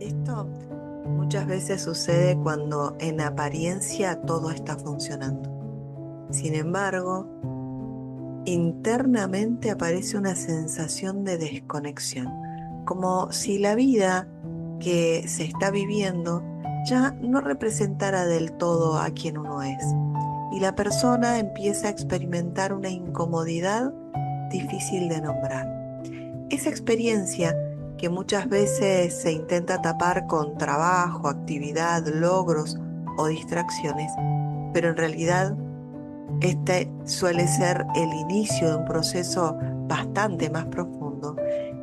Esto muchas veces sucede cuando en apariencia todo está funcionando. Sin embargo, internamente aparece una sensación de desconexión, como si la vida que se está viviendo ya no representara del todo a quien uno es, y la persona empieza a experimentar una incomodidad difícil de nombrar. Esa experiencia que muchas veces se intenta tapar con trabajo, actividad, logros o distracciones, pero en realidad este suele ser el inicio de un proceso bastante más profundo,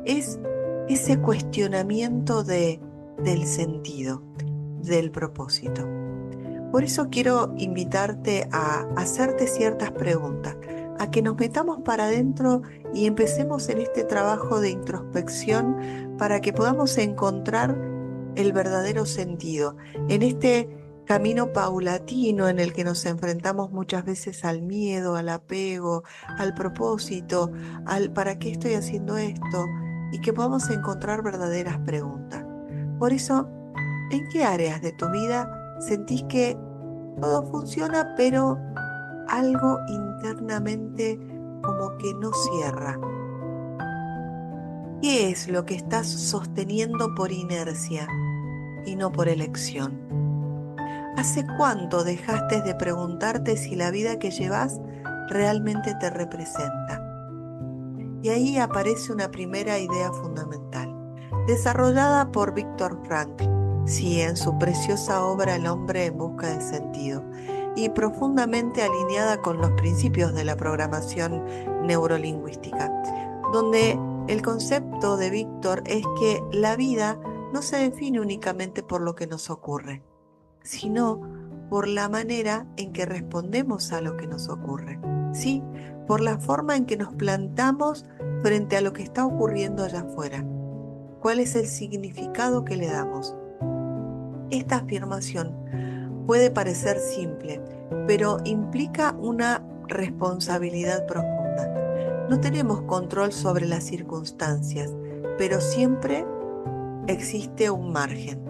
es ese cuestionamiento del sentido, del propósito. Por eso quiero invitarte a hacerte ciertas preguntas, a que nos metamos para adentro y empecemos en este trabajo de introspección para que podamos encontrar el verdadero sentido en este camino paulatino en el que nos enfrentamos muchas veces al miedo, al apego, al propósito, al ¿para qué estoy haciendo esto? Y que podamos encontrar verdaderas preguntas. Por eso, ¿en qué áreas de tu vida sentís que todo funciona, pero algo internamente como que no cierra? ¿Qué es lo que estás sosteniendo por inercia y no por elección? ¿Hace cuánto dejaste de preguntarte si la vida que llevas realmente te representa? Y ahí aparece una primera idea fundamental, desarrollada por Viktor Frankl, sí, en su preciosa obra El hombre en busca de sentido, y profundamente alineada con los principios de la programación neurolingüística, donde el concepto de Víctor es que la vida no se define únicamente por lo que nos ocurre, sino por la manera en que respondemos a lo que nos ocurre, ¿sí? Por la forma en que nos plantamos frente a lo que está ocurriendo allá afuera. ¿Cuál es el significado que le damos? Esta afirmación puede parecer simple, pero implica una responsabilidad profunda. No tenemos control sobre las circunstancias, pero siempre existe un margen,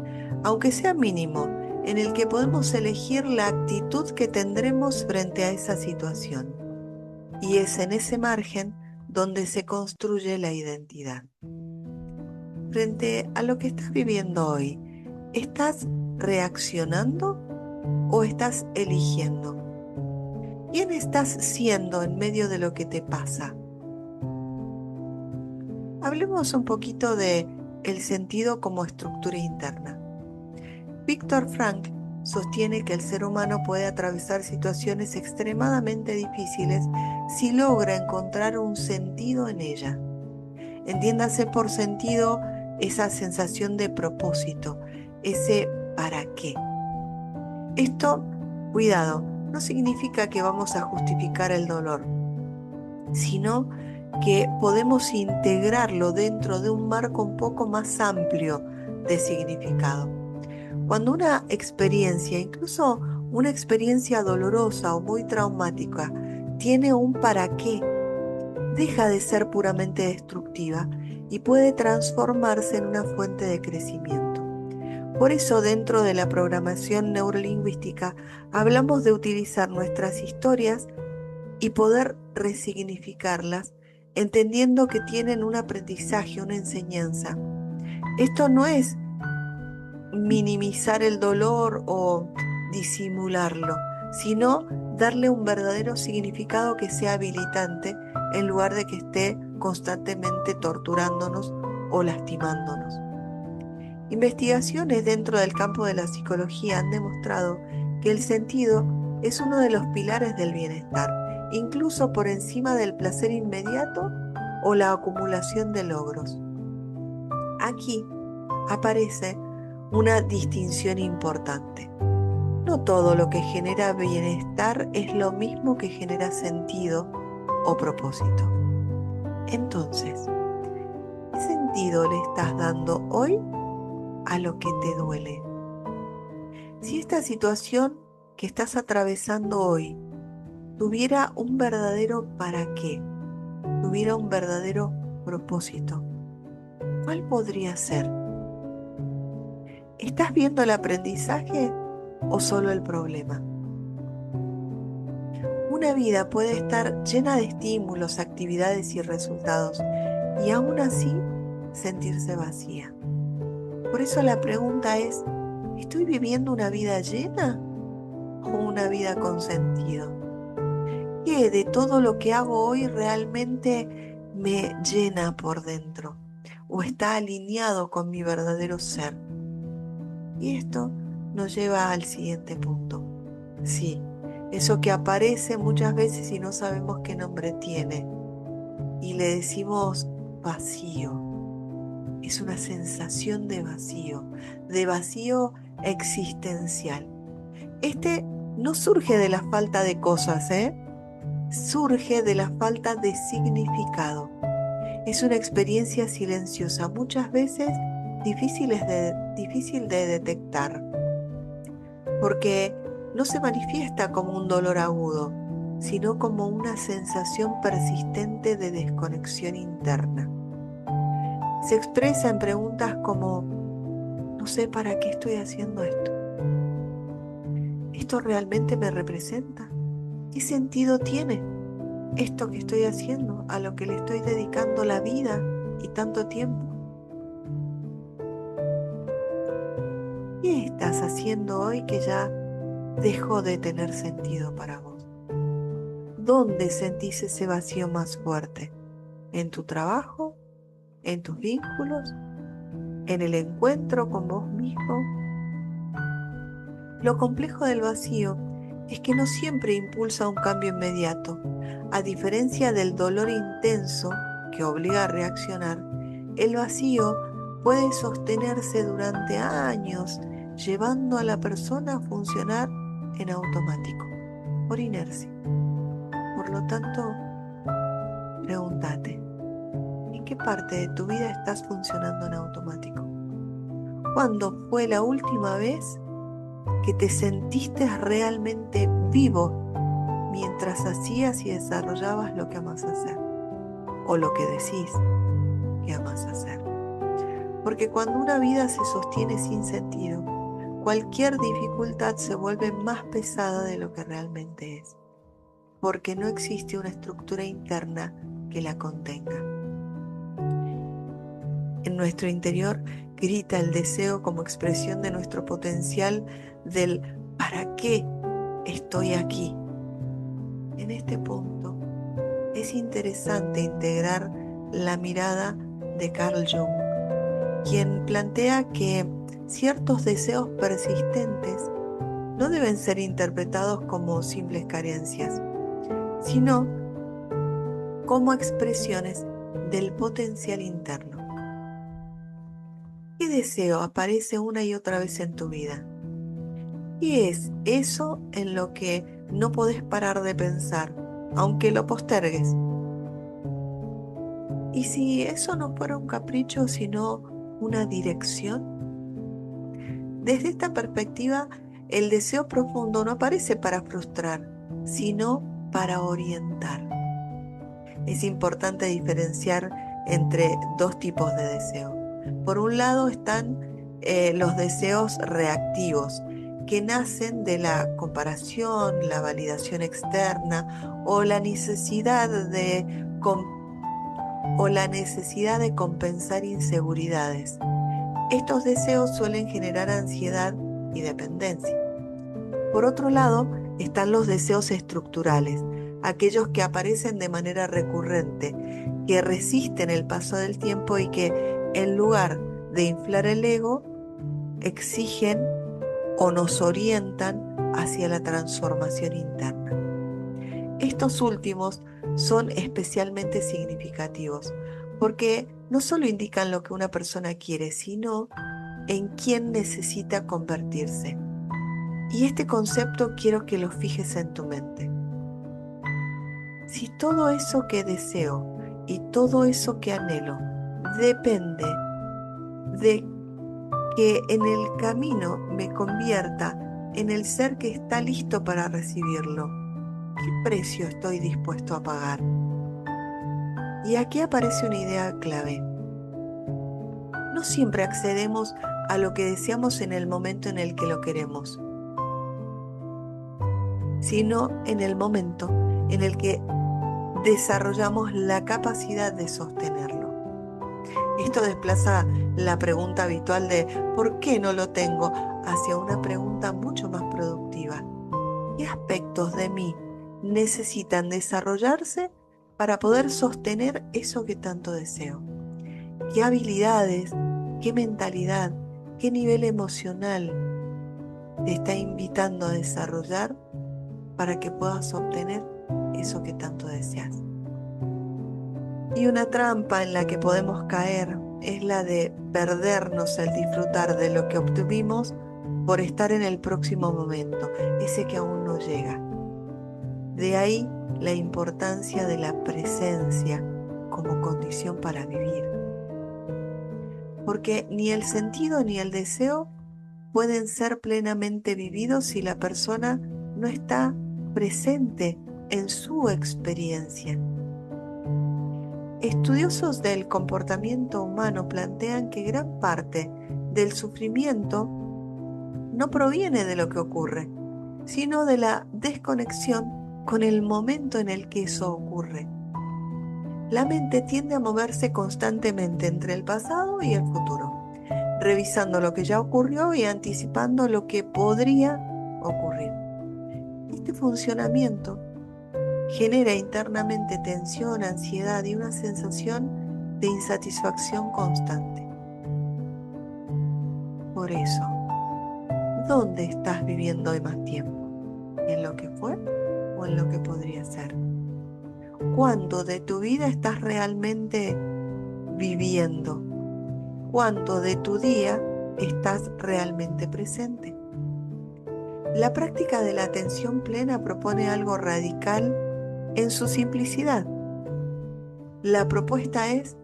aunque sea mínimo, en el que podemos elegir la actitud que tendremos frente a esa situación. Y es en ese margen donde se construye la identidad. Frente a lo que estás viviendo hoy, ¿estás reaccionando o estás eligiendo? ¿Quién estás siendo en medio de lo que te pasa? Hablemos un poquito de el sentido como estructura interna. Viktor Frankl sostiene que el ser humano puede atravesar situaciones extremadamente difíciles si logra encontrar un sentido en ella. Entiéndase por sentido esa sensación de propósito, ese para qué. Esto, cuidado, no significa que vamos a justificar el dolor, sino que podemos integrarlo dentro de un marco un poco más amplio de significado. Cuando una experiencia, incluso una experiencia dolorosa o muy traumática, tiene un para qué, deja de ser puramente destructiva y puede transformarse en una fuente de crecimiento. Por eso, dentro de la programación neurolingüística, hablamos de utilizar nuestras historias y poder resignificarlas, entendiendo que tienen un aprendizaje, una enseñanza. Esto no es minimizar el dolor o disimularlo, sino darle un verdadero significado que sea habilitante en lugar de que esté constantemente torturándonos o lastimándonos. Investigaciones dentro del campo de la psicología han demostrado que el sentido es uno de los pilares del bienestar, incluso por encima del placer inmediato o la acumulación de logros. Aquí aparece una distinción importante. No todo lo que genera bienestar es lo mismo que genera sentido o propósito. Entonces, ¿qué sentido le estás dando hoy a lo que te duele? Si esta situación que estás atravesando hoy tuviera un verdadero para qué, tuviera un verdadero propósito, ¿cuál podría ser? ¿Estás viendo el aprendizaje o solo el problema? Una vida puede estar llena de estímulos, actividades y resultados, y aún así sentirse vacía. Por eso la pregunta es, ¿estoy viviendo una vida llena o una vida con sentido? ¿Qué de todo lo que hago hoy realmente me llena por dentro o está alineado con mi verdadero ser? Y esto nos lleva al siguiente punto. Sí, eso que aparece muchas veces y no sabemos qué nombre tiene y le decimos vacío. Es una sensación de vacío existencial. Este no surge de la falta de cosas, surge de la falta de significado. Es una experiencia silenciosa, muchas veces difícil de detectar, porque no se manifiesta como un dolor agudo, sino como una sensación persistente de desconexión interna. Se expresa en preguntas como, no sé para qué estoy haciendo esto. ¿Esto realmente me representa? ¿Qué sentido tiene esto que estoy haciendo, a lo que le estoy dedicando la vida y tanto tiempo? ¿Qué estás haciendo hoy que ya dejó de tener sentido para vos? ¿Dónde sentís ese vacío más fuerte? ¿En tu trabajo? ¿En tus vínculos? ¿En el encuentro con vos mismo? Lo complejo del vacío es que no siempre impulsa un cambio inmediato. A diferencia del dolor intenso que obliga a reaccionar, el vacío puede sostenerse durante años, llevando a la persona a funcionar en automático, por inercia. Por lo tanto, pregúntate, ¿en qué parte de tu vida estás funcionando en automático? ¿Cuándo fue la última vez que te sentiste realmente vivo mientras hacías y desarrollabas lo que amas hacer o lo que decís que amas hacer? Porque cuando una vida se sostiene sin sentido, cualquier dificultad se vuelve más pesada de lo que realmente es, porque no existe una estructura interna que la contenga. En nuestro interior grita el deseo como expresión de nuestro potencial del ¿para qué estoy aquí? En este punto es interesante integrar la mirada de Carl Jung, quien plantea que ciertos deseos persistentes no deben ser interpretados como simples carencias, sino como expresiones del potencial interno. ¿Qué deseo aparece una y otra vez en tu vida? ¿Qué es eso en lo que no podés parar de pensar, aunque lo postergues? ¿Y si eso no fuera un capricho, sino una dirección? Desde esta perspectiva, el deseo profundo no aparece para frustrar, sino para orientar. Es importante diferenciar entre dos tipos de deseo. Por un lado están los deseos reactivos, que nacen de la comparación, la validación externa o la necesidad de compensar inseguridades. Estos deseos suelen generar ansiedad y dependencia. Por otro lado, están los deseos estructurales, aquellos que aparecen de manera recurrente, que resisten el paso del tiempo y que, en lugar de inflar el ego, exigen o nos orientan hacia la transformación interna. Estos últimos son especialmente significativos porque no solo indican lo que una persona quiere, sino en quién necesita convertirse. Y este concepto quiero que lo fijes en tu mente. Si todo eso que deseo y todo eso que anhelo depende de que en el camino me convierta en el ser que está listo para recibirlo, ¿qué precio estoy dispuesto a pagar? Y aquí aparece una idea clave. No siempre accedemos a lo que deseamos en el momento en el que lo queremos, sino en el momento en el que desarrollamos la capacidad de sostenerlo. Esto desplaza la pregunta habitual de ¿por qué no lo tengo? Hacia una pregunta mucho más productiva. ¿Qué aspectos de mí necesitan desarrollarse para poder sostener eso que tanto deseo? ¿Qué habilidades, qué mentalidad, qué nivel emocional te está invitando a desarrollar para que puedas obtener eso que tanto deseas? Y una trampa en la que podemos caer es la de perdernos el disfrutar de lo que obtuvimos por estar en el próximo momento, ese que aún no llega. De ahí la importancia de la presencia como condición para vivir. Porque ni el sentido ni el deseo pueden ser plenamente vividos si la persona no está presente en su experiencia. Estudiosos del comportamiento humano plantean que gran parte del sufrimiento no proviene de lo que ocurre, sino de la desconexión con el momento en el que eso ocurre. La mente tiende a moverse constantemente entre el pasado y el futuro, revisando lo que ya ocurrió y anticipando lo que podría ocurrir. Este funcionamiento genera internamente tensión, ansiedad y una sensación de insatisfacción constante. Por eso, ¿dónde estás viviendo hoy más tiempo? ¿En lo que fue o en lo que podría ser? ¿Cuánto de tu vida estás realmente viviendo? ¿Cuánto de tu día estás realmente presente? La práctica de la atención plena propone algo radical en su simplicidad. La propuesta es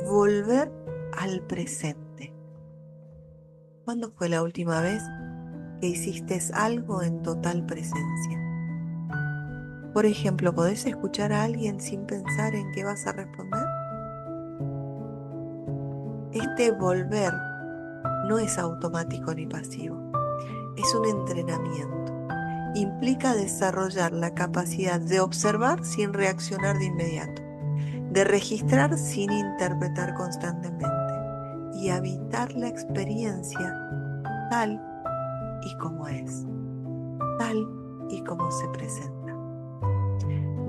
volver al presente. ¿Cuándo fue la última vez que hiciste algo en total presencia? Por ejemplo, ¿podés escuchar a alguien sin pensar en qué vas a responder? Este volver no es automático ni pasivo, es un entrenamiento. Implica desarrollar la capacidad de observar sin reaccionar de inmediato, de registrar sin interpretar constantemente y habitar la experiencia tal y como es, tal y como se presenta.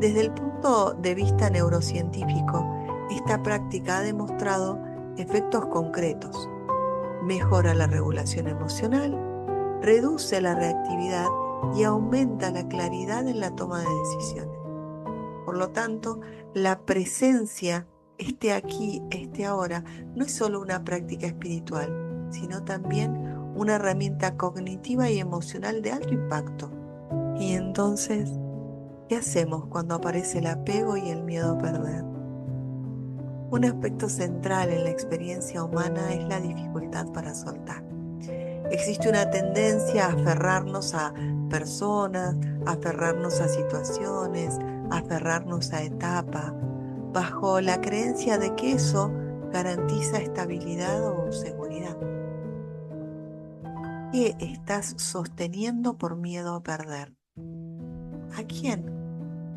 Desde el punto de vista neurocientífico, esta práctica ha demostrado efectos concretos. Mejora la regulación emocional, reduce la reactividad y aumenta la claridad en la toma de decisiones. Por lo tanto, la presencia, este aquí, este ahora, no es solo una práctica espiritual, sino también una herramienta cognitiva y emocional de alto impacto. Y entonces, ¿qué hacemos cuando aparece el apego y el miedo a perder? Un aspecto central en la experiencia humana es la dificultad para soltar. Existe una tendencia a aferrarnos a personas, a aferrarnos a situaciones, a aferrarnos a etapas, bajo la creencia de que eso garantiza estabilidad o seguridad. ¿Qué estás sosteniendo por miedo a perder? ¿A quién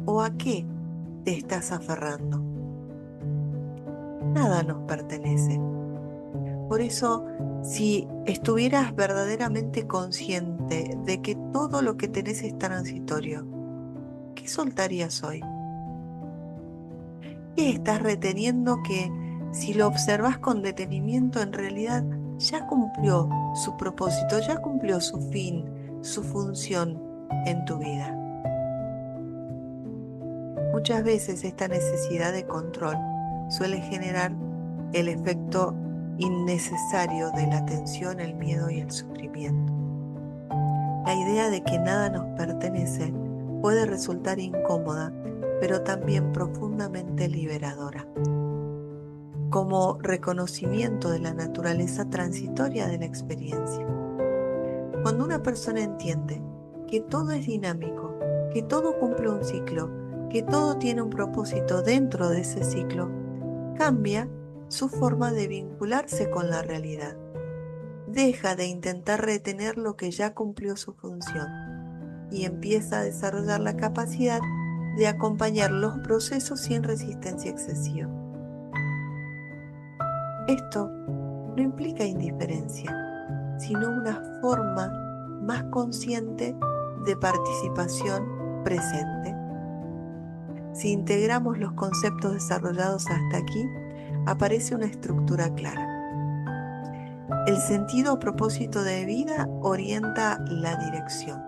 o a qué te estás aferrando? Nada nos pertenece. Por eso, si estuvieras verdaderamente consciente de que todo lo que tenés es transitorio, ¿qué soltarías hoy? ¿Qué estás reteniendo que, si lo observas con detenimiento, en realidad ya cumplió su propósito, ya cumplió su fin, su función en tu vida? Muchas veces esta necesidad de control suele generar el efecto innecesario de la tensión, el miedo y el sufrimiento. La idea de que nada nos pertenece puede resultar incómoda, pero también profundamente liberadora. Como reconocimiento de la naturaleza transitoria de la experiencia. Cuando una persona entiende que todo es dinámico, que todo cumple un ciclo, que todo tiene un propósito dentro de ese ciclo, cambia su forma de vincularse con la realidad. deja de intentar retener lo que ya cumplió su función y empieza a desarrollar la capacidad de acompañar los procesos sin resistencia excesiva. Esto no implica indiferencia, sino una forma más consciente de participación presente. Si integramos los conceptos desarrollados hasta aquí, aparece una estructura clara. El sentido o propósito de vida orienta la dirección.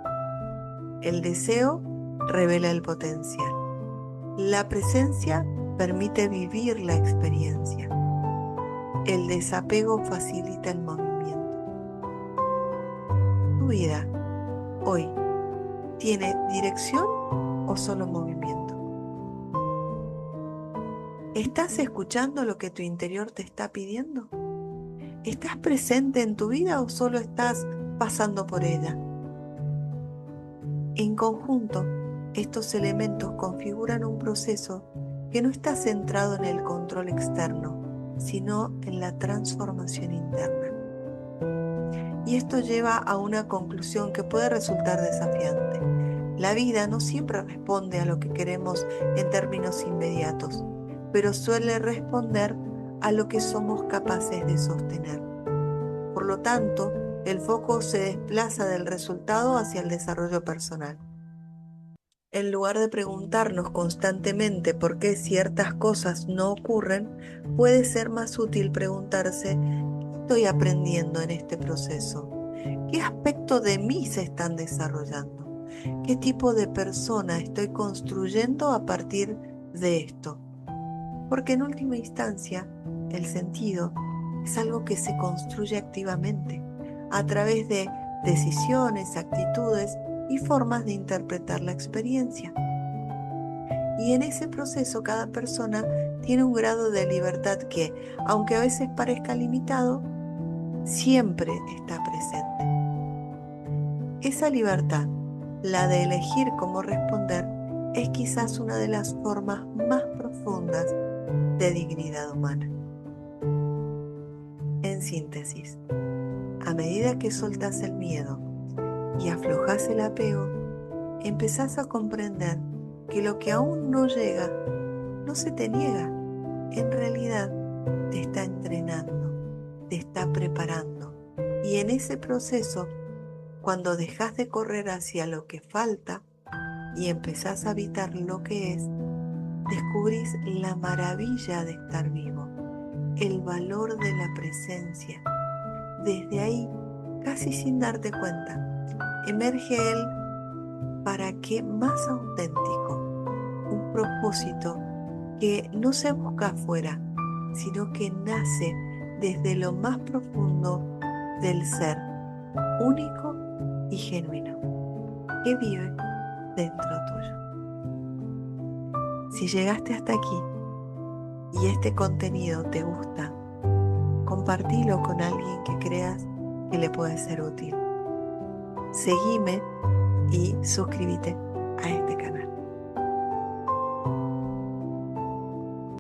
El deseo revela el potencial. La presencia permite vivir la experiencia. El desapego facilita el movimiento. ¿Tu vida hoy tiene dirección o solo movimiento? ¿Estás escuchando lo que tu interior te está pidiendo? ¿Estás presente en tu vida o solo estás pasando por ella? En conjunto, estos elementos configuran un proceso que no está centrado en el control externo, sino en la transformación interna. Y esto lleva a una conclusión que puede resultar desafiante. La vida no siempre responde a lo que queremos en términos inmediatos, pero suele responder a lo que somos capaces de sostener. Por lo tanto, el foco se desplaza del resultado hacia el desarrollo personal. En lugar de preguntarnos constantemente por qué ciertas cosas no ocurren, puede ser más útil preguntarse: ¿qué estoy aprendiendo en este proceso? ¿Qué aspectos de mí se están desarrollando? ¿Qué tipo de persona estoy construyendo a partir de esto? Porque en última instancia, el sentido es algo que se construye activamente a través de decisiones, actitudes y formas de interpretar la experiencia. Y en ese proceso cada persona tiene un grado de libertad que, aunque a veces parezca limitado, siempre está presente. Esa libertad, la de elegir cómo responder, es quizás una de las formas más profundas de dignidad humana. En síntesis, a medida que soltás el miedo y aflojás el apego, empezás a comprender que lo que aún no llega no se te niega, en realidad te está entrenando, te está preparando. Y en ese proceso, cuando dejas de correr hacia lo que falta y empezás a habitar lo que es, descubrís la maravilla de estar vivo, el valor de la presencia. Desde ahí, casi sin darte cuenta, emerge el para qué más auténtico, un propósito que no se busca afuera, sino que nace desde lo más profundo del ser, único y genuino, que vive dentro tuyo. Si llegaste hasta aquí y este contenido te gusta, compartilo con alguien que creas que le puede ser útil. Seguime y suscríbete a este canal.